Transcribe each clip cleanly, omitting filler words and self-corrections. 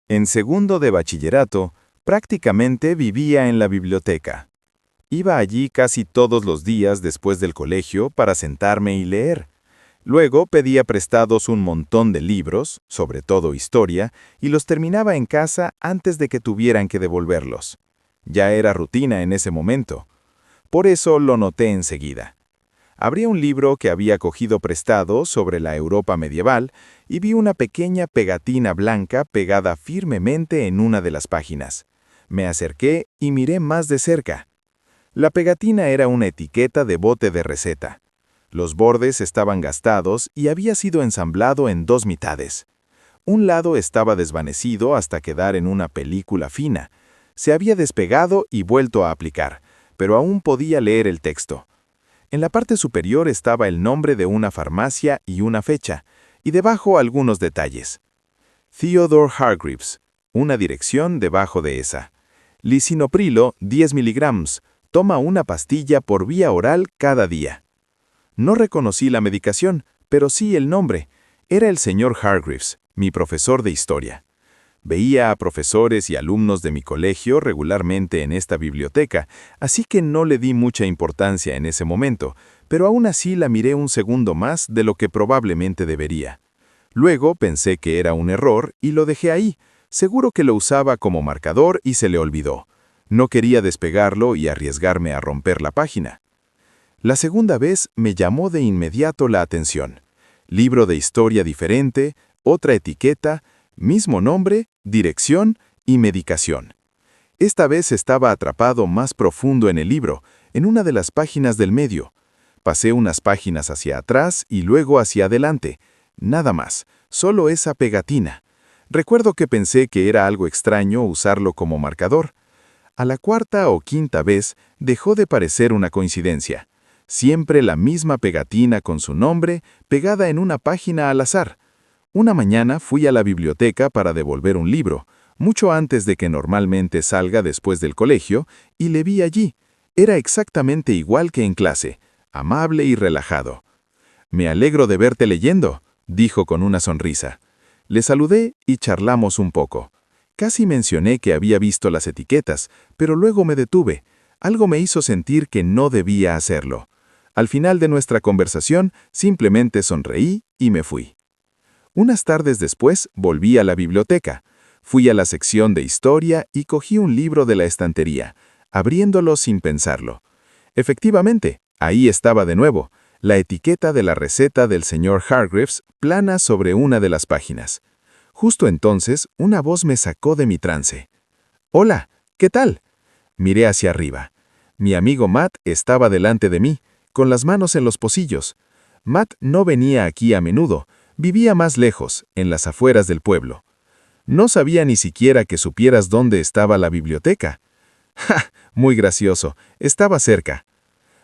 En segundo de bachillerato, prácticamente vivía en la biblioteca. Iba allí casi todos los días después del colegio para sentarme y leer. Luego pedía prestados un montón de libros, sobre todo historia, y los terminaba en casa antes de que tuvieran que devolverlos. Ya era rutina en ese momento. Por eso lo noté enseguida. Abrí un libro que había cogido prestado sobre la Europa medieval y vi una pequeña pegatina blanca pegada firmemente en una de las páginas. Me acerqué y miré más de cerca. La pegatina era una etiqueta de bote de receta. Los bordes estaban gastados y había sido ensamblado en dos mitades. Un lado estaba desvanecido hasta quedar en una película fina. Se había despegado y vuelto a aplicar, pero aún podía leer el texto. En la parte superior estaba el nombre de una farmacia y una fecha, y debajo algunos detalles. Theodore Hargreaves, una dirección debajo de esa. Lisinoprilo, 10 miligramos. Toma una pastilla por vía oral cada día. No reconocí la medicación, pero sí el nombre. Era el señor Hargreaves, mi profesor de historia. Veía a profesores y alumnos de mi colegio regularmente en esta biblioteca, así que no le di mucha importancia en ese momento, pero aún así la miré un segundo más de lo que probablemente debería. Luego pensé que era un error y lo dejé ahí. Seguro que lo usaba como marcador y se le olvidó. No quería despegarlo y arriesgarme a romper la página. La segunda vez me llamó de inmediato la atención. Libro de historia diferente, otra etiqueta, mismo nombre, dirección y medicación. Esta vez estaba atrapado más profundo en el libro, en una de las páginas del medio. Pasé unas páginas hacia atrás y luego hacia adelante. Nada más, solo esa pegatina. Recuerdo que pensé que era algo extraño usarlo como marcador. A la cuarta o quinta vez dejó de parecer una coincidencia. Siempre la misma pegatina con su nombre pegada en una página al azar. Una mañana fui a la biblioteca para devolver un libro, mucho antes de que normalmente salga después del colegio, y le vi allí. Era exactamente igual que en clase, amable y relajado. «Me alegro de verte leyendo», dijo con una sonrisa. Le saludé y charlamos un poco. Casi mencioné que había visto las etiquetas, pero luego me detuve. Algo me hizo sentir que no debía hacerlo. Al final de nuestra conversación, simplemente sonreí y me fui. Unas tardes después, volví a la biblioteca. Fui a la sección de historia y cogí un libro de la estantería, abriéndolo sin pensarlo. Efectivamente, ahí estaba de nuevo, la etiqueta de la receta del señor Hargreaves plana sobre una de las páginas. Justo entonces, una voz me sacó de mi trance. «Hola, ¿qué tal?» Miré hacia arriba. Mi amigo Matt estaba delante de mí, con las manos en los pocillos. Matt no venía aquí a menudo, vivía más lejos, en las afueras del pueblo. No sabía ni siquiera que supieras dónde estaba la biblioteca. ¡Ja! Muy gracioso, estaba cerca.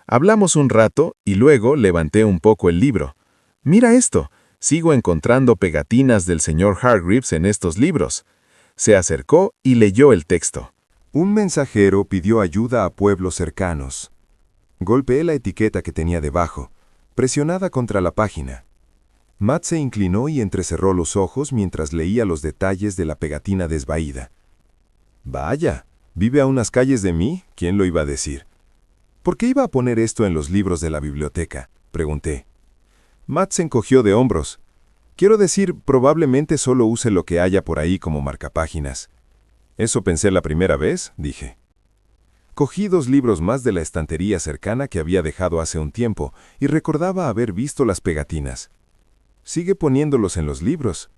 Hablamos un rato y luego levanté un poco el libro. «Mira esto, sigo encontrando pegatinas del señor Hargreaves en estos libros». Se acercó y leyó el texto. Un mensajero pidió ayuda a pueblos cercanos. Golpeé la etiqueta que tenía debajo, presionada contra la página. Matt se inclinó y entrecerró los ojos mientras leía los detalles de la pegatina desvaída. «Vaya, ¿vive a unas calles de mí? ¿Quién lo iba a decir?» «¿Por qué iba a poner esto en los libros de la biblioteca?», pregunté. Matt se encogió de hombros. «Quiero decir, probablemente solo use lo que haya por ahí como marcapáginas». «Eso pensé la primera vez», dije. Cogí 2 libros más de la estantería cercana que había dejado hace un tiempo y recordaba haber visto las pegatinas. «Sigue poniéndolos en los libros».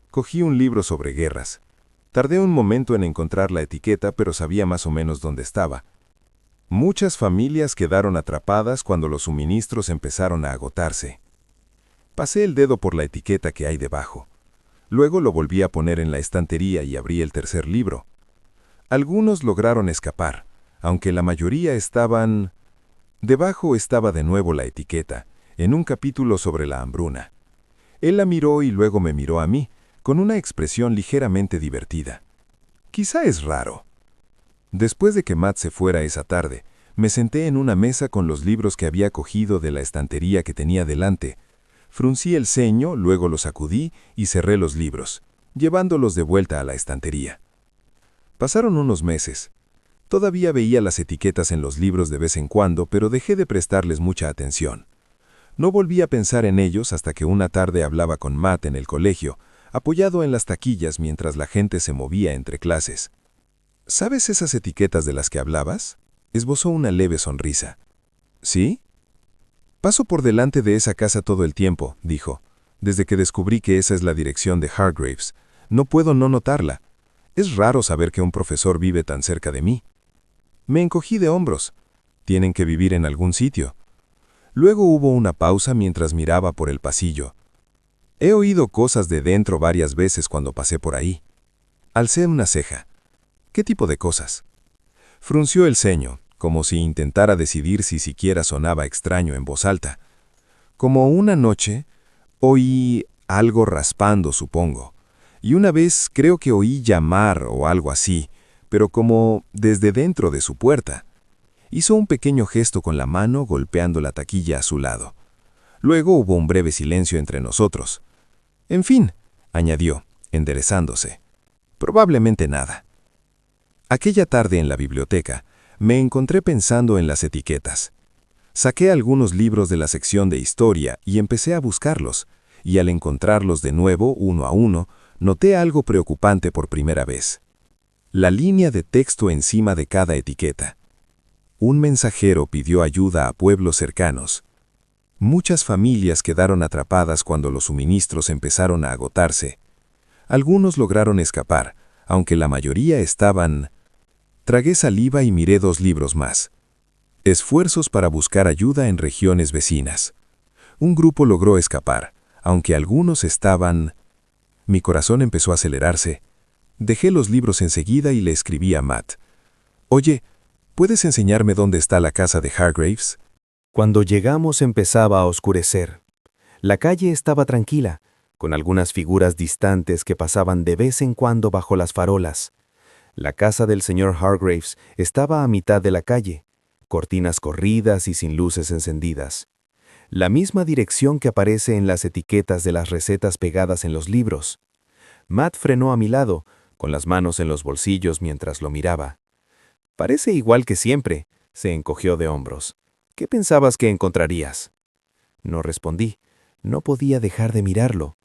Cogí un libro sobre guerras. Tardé un momento en encontrar la etiqueta, pero sabía más o menos dónde estaba. Muchas familias quedaron atrapadas cuando los suministros empezaron a agotarse. Pasé el dedo por la etiqueta que hay debajo. Luego lo volví a poner en la estantería y abrí el tercer libro. Algunos lograron escapar, aunque la mayoría estaban... Debajo estaba de nuevo la etiqueta, en un capítulo sobre la hambruna. Él la miró y luego me miró a mí, con una expresión ligeramente divertida. Quizá es raro. Después de que Matt se fuera esa tarde, me senté en una mesa con los libros que había cogido de la estantería que tenía delante. Fruncí el ceño, luego lo sacudí y cerré los libros. llevándolos de vuelta a la estantería. Pasaron unos meses. Todavía veía las etiquetas en los libros de vez en cuando, pero dejé de prestarles mucha atención. No volví a pensar en ellos hasta que una tarde hablaba con Matt en el colegio, apoyado en las taquillas mientras la gente se movía entre clases. ¿Sabes esas etiquetas de las que hablabas? Esbozó una leve sonrisa. ¿Sí? Paso por delante de esa casa todo el tiempo, dijo, desde que descubrí que esa es la dirección de Hargreaves. No puedo no notarla. Es raro saber que un profesor vive tan cerca de mí. Me encogí de hombros. Tienen que vivir en algún sitio. Luego hubo una pausa mientras miraba por el pasillo. He oído cosas de dentro varias veces cuando pasé por ahí. Alcé una ceja. ¿Qué tipo de cosas? Frunció el ceño, como si intentara decidir si siquiera sonaba extraño en voz alta. Como una noche, oí algo raspando, supongo. Y una vez creo que oí llamar o algo así, pero como desde dentro de su puerta. Hizo un pequeño gesto con la mano golpeando la taquilla a su lado. Luego hubo un breve silencio entre nosotros. En fin, añadió, enderezándose. Probablemente nada. Aquella tarde en la biblioteca, me encontré pensando en las etiquetas. Saqué algunos libros de la sección de historia y empecé a buscarlos, y al encontrarlos de nuevo, uno a uno, noté algo preocupante por primera vez. La línea de texto encima de cada etiqueta. Un mensajero pidió ayuda a pueblos cercanos. Muchas familias quedaron atrapadas cuando los suministros empezaron a agotarse. Algunos lograron escapar, aunque la mayoría estaban... Tragué saliva y miré 2 libros más. Esfuerzos para buscar ayuda en regiones vecinas. Un grupo logró escapar, aunque algunos estaban... Mi corazón empezó a acelerarse. Dejé los libros enseguida y le escribí a Matt. Oye, ¿puedes enseñarme dónde está la casa de Hargreaves? Cuando llegamos empezaba a oscurecer. La calle estaba tranquila, con algunas figuras distantes que pasaban de vez en cuando bajo las farolas. La casa del señor Hargreaves estaba a mitad de la calle, cortinas corridas y sin luces encendidas. La misma dirección que aparece en las etiquetas de las recetas pegadas en los libros. Matt frenó a mi lado, con las manos en los bolsillos mientras lo miraba. Parece igual que siempre, se encogió de hombros. ¿Qué pensabas que encontrarías? No respondí. No podía dejar de mirarlo.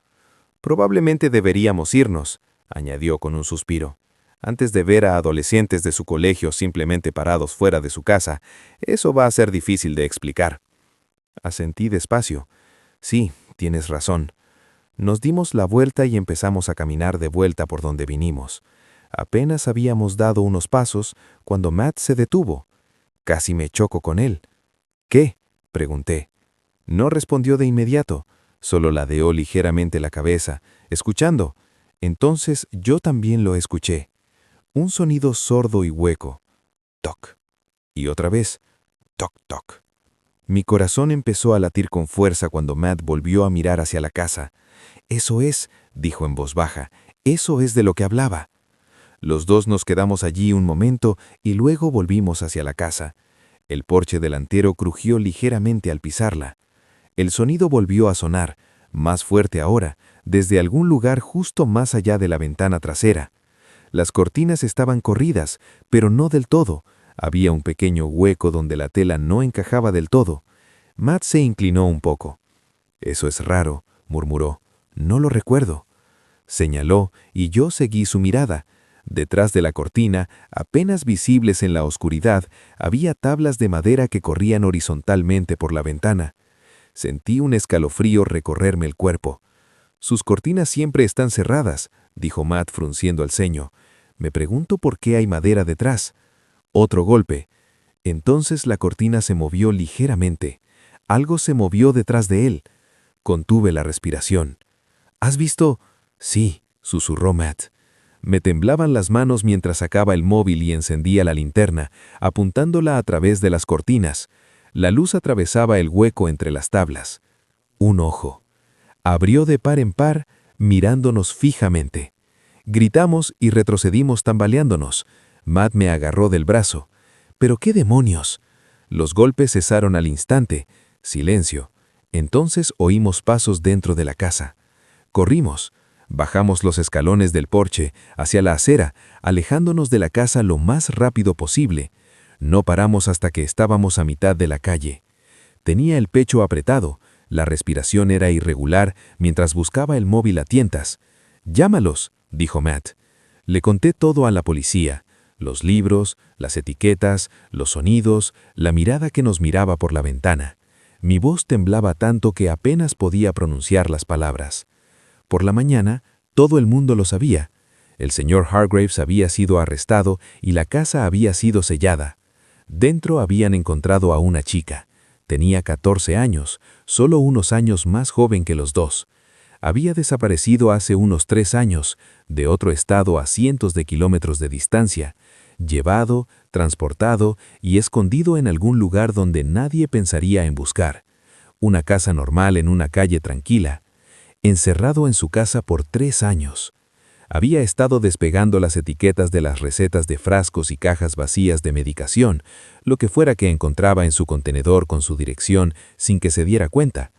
Probablemente deberíamos irnos, añadió con un suspiro. Antes de ver a adolescentes de su colegio simplemente parados fuera de su casa, eso va a ser difícil de explicar. Asentí despacio. Sí, tienes razón. Nos dimos la vuelta y empezamos a caminar de vuelta por donde vinimos. Apenas habíamos dado unos pasos cuando Matt se detuvo. Casi me choco con él. ¿Qué? Pregunté. No respondió de inmediato, solo ladeó ligeramente la cabeza, escuchando. Entonces yo también lo escuché. Un sonido sordo y hueco. Toc. Y otra vez. Toc, toc. Mi corazón empezó a latir con fuerza cuando Matt volvió a mirar hacia la casa. Eso es, dijo en voz baja, eso es de lo que hablaba. Los dos nos quedamos allí un momento y luego volvimos hacia la casa. El porche delantero crujió ligeramente al pisarla. El sonido volvió a sonar, más fuerte ahora, desde algún lugar justo más allá de la ventana trasera. Las cortinas estaban corridas, pero no del todo. Había un pequeño hueco donde la tela no encajaba del todo. Matt se inclinó un poco. «Eso es raro», murmuró. «No lo recuerdo». Señaló, y yo seguí su mirada. Detrás de la cortina, apenas visibles en la oscuridad, había tablas de madera que corrían horizontalmente por la ventana. Sentí un escalofrío recorrerme el cuerpo. «Sus cortinas siempre están cerradas», dijo Matt frunciendo el ceño. «Me pregunto por qué hay madera detrás». Otro golpe. Entonces la cortina se movió ligeramente. Algo se movió detrás de él. Contuve la respiración. «¿Has visto?» «Sí», susurró Matt. Me temblaban las manos mientras sacaba el móvil y encendía la linterna, apuntándola a través de las cortinas. La luz atravesaba el hueco entre las tablas. Un ojo. Abrió de par en par, mirándonos fijamente. Gritamos y retrocedimos tambaleándonos. Matt me agarró del brazo. «¿Pero qué demonios?» Los golpes cesaron al instante. Silencio. Entonces oímos pasos dentro de la casa. Corrimos. Bajamos los escalones del porche hacia la acera, alejándonos de la casa lo más rápido posible. No paramos hasta que estábamos a mitad de la calle. Tenía el pecho apretado, la respiración era irregular mientras buscaba el móvil a tientas. «Llámalos», dijo Matt. Le conté todo a la policía, los libros, las etiquetas, los sonidos, la mirada que nos miraba por la ventana. Mi voz temblaba tanto que apenas podía pronunciar las palabras. Por la mañana, todo el mundo lo sabía. El señor Hargreaves había sido arrestado y la casa había sido sellada. Dentro habían encontrado a una chica. Tenía 14 años, solo unos años más joven que los dos. Había desaparecido hace unos 3 años, de otro estado a cientos de kilómetros de distancia, llevado, transportado y escondido en algún lugar donde nadie pensaría en buscar. Una casa normal en una calle tranquila. Encerrado en su casa por 3 años. Había estado despegando las etiquetas de las recetas de frascos y cajas vacías de medicación, lo que fuera que encontraba en su contenedor con su dirección sin que se diera cuenta,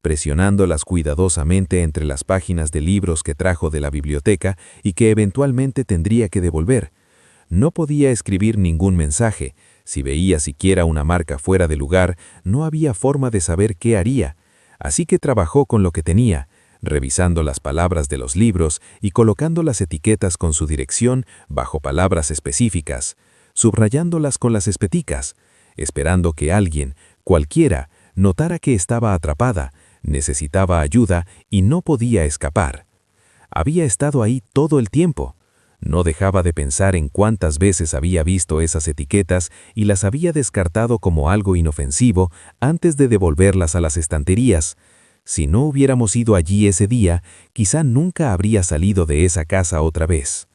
presionándolas cuidadosamente entre las páginas de libros que trajo de la biblioteca y que eventualmente tendría que devolver. No podía escribir ningún mensaje. Si veía siquiera una marca fuera de lugar, no había forma de saber qué haría. Así que trabajó con lo que tenía, revisando las palabras de los libros y colocando las etiquetas con su dirección bajo palabras específicas, subrayándolas con las espeticas, esperando que alguien, cualquiera, notara que estaba atrapada, necesitaba ayuda y no podía escapar. Había estado ahí todo el tiempo. No dejaba de pensar en cuántas veces había visto esas etiquetas y las había descartado como algo inofensivo antes de devolverlas a las estanterías. Si no hubiéramos ido allí ese día, quizá nunca habría salido de esa casa otra vez.